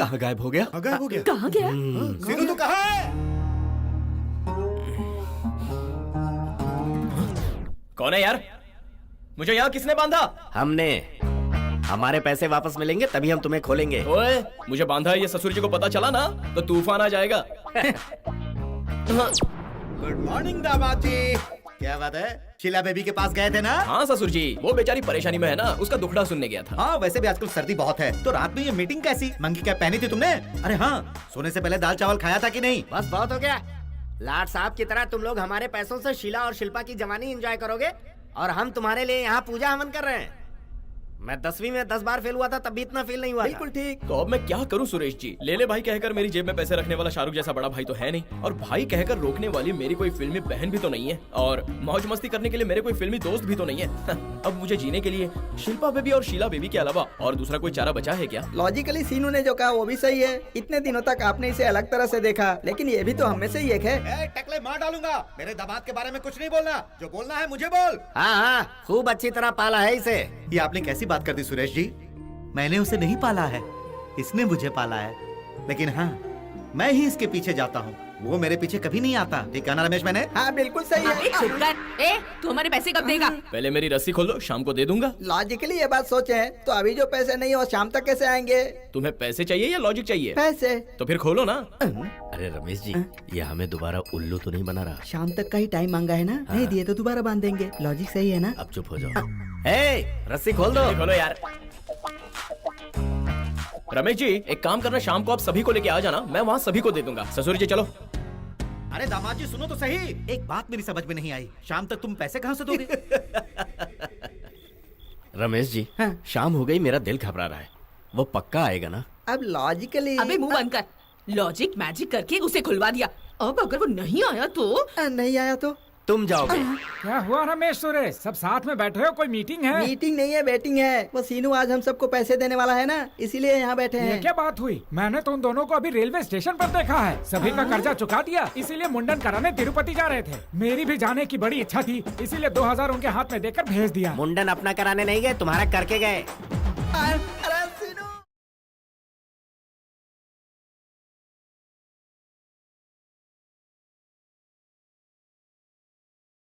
कहाँ गायब हो गया? गायब हो गया। कहाँ गया? सीनू तू कहाँ है? कौन है यार? मुझे यहाँ किसने बांधा? हमने। हमारे पैसे वापस मिलेंगे तभी हम तुम्हें खोलेंगे। ओए, मुझे बांधा है ये ससुर जी को पता चला ना तो तूफान आ जाएगा। गुड मॉर्निंग दामाद जी। क्या बात है, शीला बेबी के पास गए थे ना? हाँ ससुर जी, वो बेचारी परेशानी में है ना, उसका दुखड़ा सुनने गया था। हाँ वैसे भी आजकल सर्दी बहुत है, तो रात में ये मीटिंग कैसी? मंगी कैप पहनी थी तुमने? अरे हाँ, सोने से पहले दाल चावल खाया था कि नहीं? बस बहुत हो गया। लाट साहब की तरह तुम लोग हमारे पैसों से शीला और शिल्पा की जवानी एंजॉय करोगे और हम तुम्हारे लिए यहाँ पूजा हवन कर रहे हैं। मैं 10वीं में 10 बार फेल हुआ था, तब भी इतना फील नहीं हुआ। बिल्कुल ठीक। तो अब मैं क्या करूं सुरेश जी? ले भाई कहकर मेरी जेब में पैसे रखने वाला शाहरुख जैसा बड़ा भाई तो है नहीं, और भाई कहकर रोकने वाली मेरी कोई फिल्मी बहन भी तो नहीं है, और मौज मस्ती करने के लिए मेरे कोई फिल्मी दोस्त भी तो नहीं है। अब मुझे जीने के लिए शिल्पा बेबी और शीला बेबी के अलावा और दूसरा कोई चारा बचा है क्या? लॉजिकली सीनू ने जो कहा वो भी सही है। इतने दिनों तक आपने इसे अलग तरह से देखा, लेकिन ये भी तो हम में से ही एक है। टकले मार डालूंगा। मेरे दामाद के बारे में कुछ नहीं बोलना, जो बोलना है मुझे बोल। हाँ हाँ, खूब अच्छी तरह पाला है इसे। ये आपने कैसी बात कर दी सुरेश जी? मैंने उसे नहीं पाला है, इसने मुझे पाला है। लेकिन हाँ, मैं ही इसके पीछे जाता हूँ, वो मेरे पीछे कभी नहीं आता। ठीक है ना रमेश? मैंने हाँ बिल्कुल सही है। चुप कर। ए, तू हमारे पैसे कब देगा? पहले मेरी रस्सी खोल दो, शाम को दे दूंगा। लॉजिकली ये बात सोचे तो अभी जो पैसे नहीं हो शाम तक कैसे आएंगे? तुम्हें पैसे चाहिए या लॉजिक चाहिए? पैसे। तो फिर खोलो ना। अरे रमेश जी, ये हमें दोबारा उल्लू तो नहीं बना रहा? शाम तक का ही टाइम मांगा है ना, नहीं दिए तो दोबारा बांध देंगे। लॉजिक सही है ना? अब चुप हो जाओ। ए, रस्सी खोल दो। खोलो यार। रमेश जी, एक काम करना, शाम को आप सभी को लेके आ जाना, मैं वहाँ सभी को दे दूंगा। ससुर जी चलो। अरे दामाद जी सुनो तो सही, एक बात मेरी समझ में नहीं आई। शाम तक तुम पैसे कहाँ से दोगे? रमेश जी, शाम हो गई, मेरा दिल घबरा रहा है। वो पक्का आएगा ना? अब लॉजिकली। अबे मुंह बंद कर। लॉजिक मैजिक करके उसे खुलवा दिया। अब अगर वो नहीं आया तो? नहीं आया तो तुम जाओगे। क्या हुआ रमेश सुरेश, सब साथ में बैठे हो? कोई मीटिंग है? मीटिंग नहीं है, बैटिंग है। वो सीनू आज हम सबको पैसे देने वाला है ना, इसीलिए यहाँ बैठे ये हैं। क्या बात हुई? मैंने तो उन दोनों को अभी रेलवे स्टेशन पर देखा है। सभी का कर्जा चुका दिया, इसीलिए मुंडन कराने तिरुपति जा रहे थे। मेरी भी जाने की बड़ी इच्छा थी, इसीलिए 2000 उनके हाथ में देकर भेज दिया। मुंडन अपना कराने नहीं गए, तुम्हारा करके गए। अरे